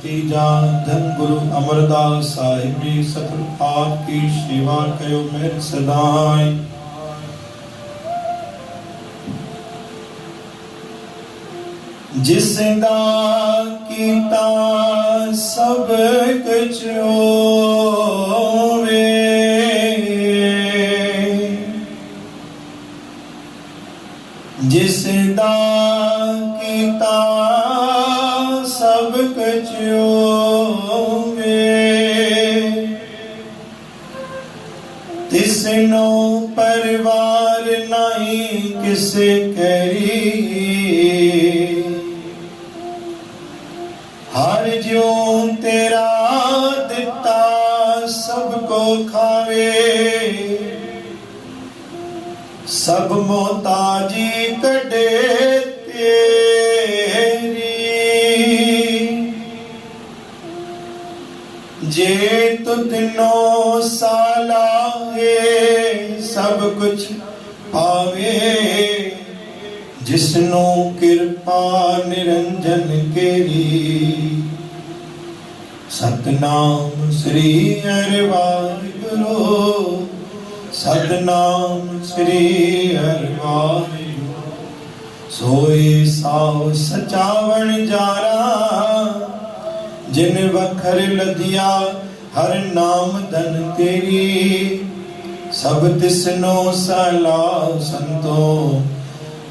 तीजा धन गुरु अमरदास साहिब जी सतपाल की सेवा कयो मेरे सदाई। जिसदा कीता सब कुछ होवे, जिसदा कीता सब कुछ होवे, तिसनो परिवार नहीं किसे करी। हर ज्यों तेरा दिता सबको खावे, सब मोहताजी कटे तेरी। जे तु दिनों साला है सब कुछ पावे, जिसनो कृपा निरंजन केरी। सतनाम श्री हरि वाहिगुरु, सतनाम श्री हरि वाहिगुरु। सोई साव सचावण जारा, जिन वखर लदिया हर नाम धन तेरी। सब तिसनो सला संतो,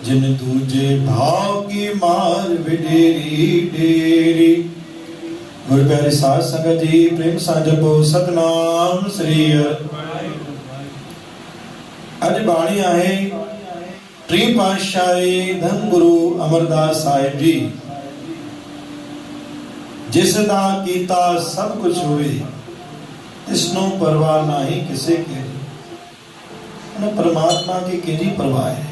जिन दूजे भाव की मार विडेरी डेरी। गुरु प्यारे साध संगत जी प्रेम सां जपो सतनाम श्री हरि। अज बाणी आहे टी पातशाही धन गुरु अमरदास साहिब जी। जिसदा कीता सब कुछ हुए, तिसनो परवाह नाही किसे के। परमात्मा की केजी परवाह है,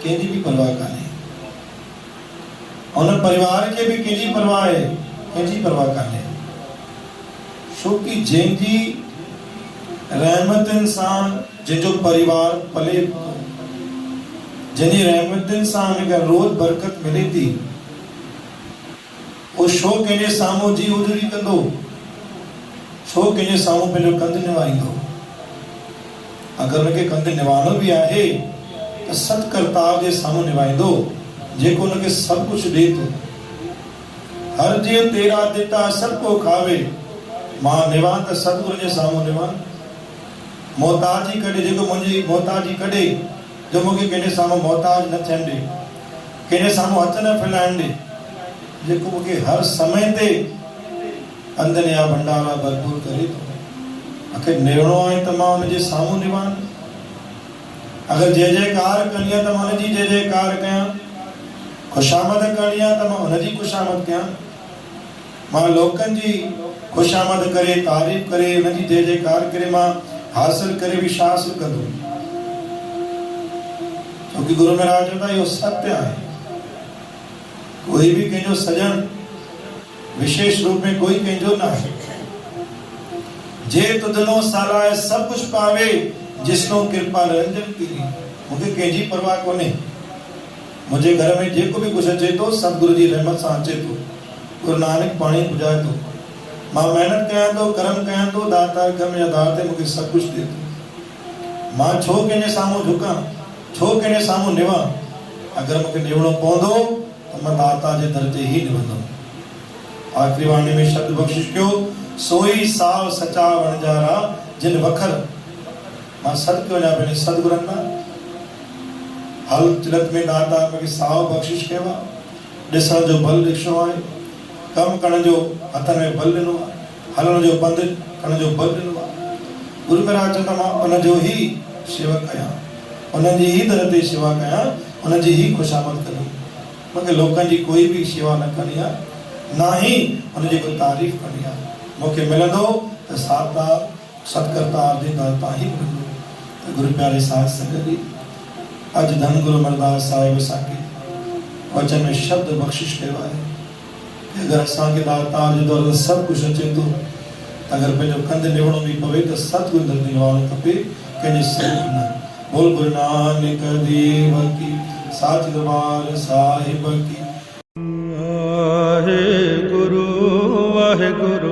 केजी भी परवाह का नहीं। उन परिवार के भी केजी परवाह है, केजी परवाह का नहीं। छोकी जंहिंजी रहमतन सां जंहिंजो परिवार पले, जंहिंजी रहमतन सां उनखे रोज बरकत मिले थी, वो छो कंहिंजे साम्हूं जी हुजूरी कंदो, छो कंहिंजे साम्हूं पंहिंजो कंधु निवाईंदो। अगर उनखे कंधु निवानो भी आहे त सतकर्ताव जे साम्हूं निवाईंदो, जेको उनखे सब कुछ ॾे थो। हर जीव तेरा दिता सबको खावे, मां निवा त सतगुरु जे साम्हूं निवा। मोहताजी कढे, जेको मुंहिंजी मोहताजी कढे, जो मूंखे कंहिंजे साम्हूं मोहताज न थियण ॾे, कंहिंजे साम्हूं हथ न फैलाइण ॾे, जेको मूंखे हर समय ते अंदर या भंडारा भरपूर करे थो। मूंखे निवणो आहे त मां हुनजे साम्हूं निवां। अगर जय जयकार करणी आहे त मां हुनजी जय जयकार कयां, खुशामद करणी आहे त मां हुनजी खुशामद कयां। मां लोकनि जी खुशामद करे, तारीफ़ करे, हुनजी जय जयकार करे मां हासिल करे भी छा हासिल कंदो। छोकी गुरु महाराज चवंदा इहो सत्य आहे। कोई भी कंहिंजो सजन विशेष रूप में कोई कंहिंजो न आहे। जे तुधनो सालाए सब कुछ पावे, जिसनो कृपा निरंजन कीरी। मूंखे कंहिंजी परवाह कोन्हे। मुंहिंजे घर में जेको भी कुछ अचे थो सतगुरु जी रहमत सां अचे थो। गुरु नानक पाणी पुॼाए थो। मां महिनत कयां थो, कर्म कयां थो, दातार कर्म या दाते मूंखे सब कुछ ॾे थो। मां छो कंहिंजे साम्हूं झुकां, छो कंहिंजे साम्हूं निवां। अगर मूंखे निवणो पवंदो त मां दाता जे दर ते ही निवंदुमि। आखिरी वाणी में शब्द बख्शिश कयो, सोई साव सचा वणजारा, जिन वखर। मां सद कयो वञा पंहिंजे सतगुरनि खां। हल तिलक में दाता मूंखे साव बख्शिश कयो आहे, ॾिसण जो बल ॾिनो आहे, कम करण जो हथनि में बल ॾिनो आहे, हलण जो पंधु करण जो बल ॾिनो आहे। गुरु महाराज चवंदा मां उनजो ही शेवक आहियां, उन्हनि जी ही दर ते शेवा कयां, उन्हनि जी ही खुशामद कयां। मूंखे लोकनि जी कोई भी शेवा न करणी आहे, ना ही उनजी कोई तारीफ़ करणी आहे। मूंखे मिलंदो त साता सतकर्तार जे दर तां ही मिलंदो। त गुरु प्यारे साध संगत जी, अज धन गुरु अमरदास साहिब असांखे वचन में शब्द बख्शिश कयो आहे। अगर असांखे दातार जे दौर सब कुछ अचे थो, अगर पंहिंजो कंध निवणो भी पवे त सतगुरु दर ते निवारणो खपे, कंहिंजे स्वरूप न। बोल गुरु नानक देव की, साच दरबार साहिब की। गुरु गुरु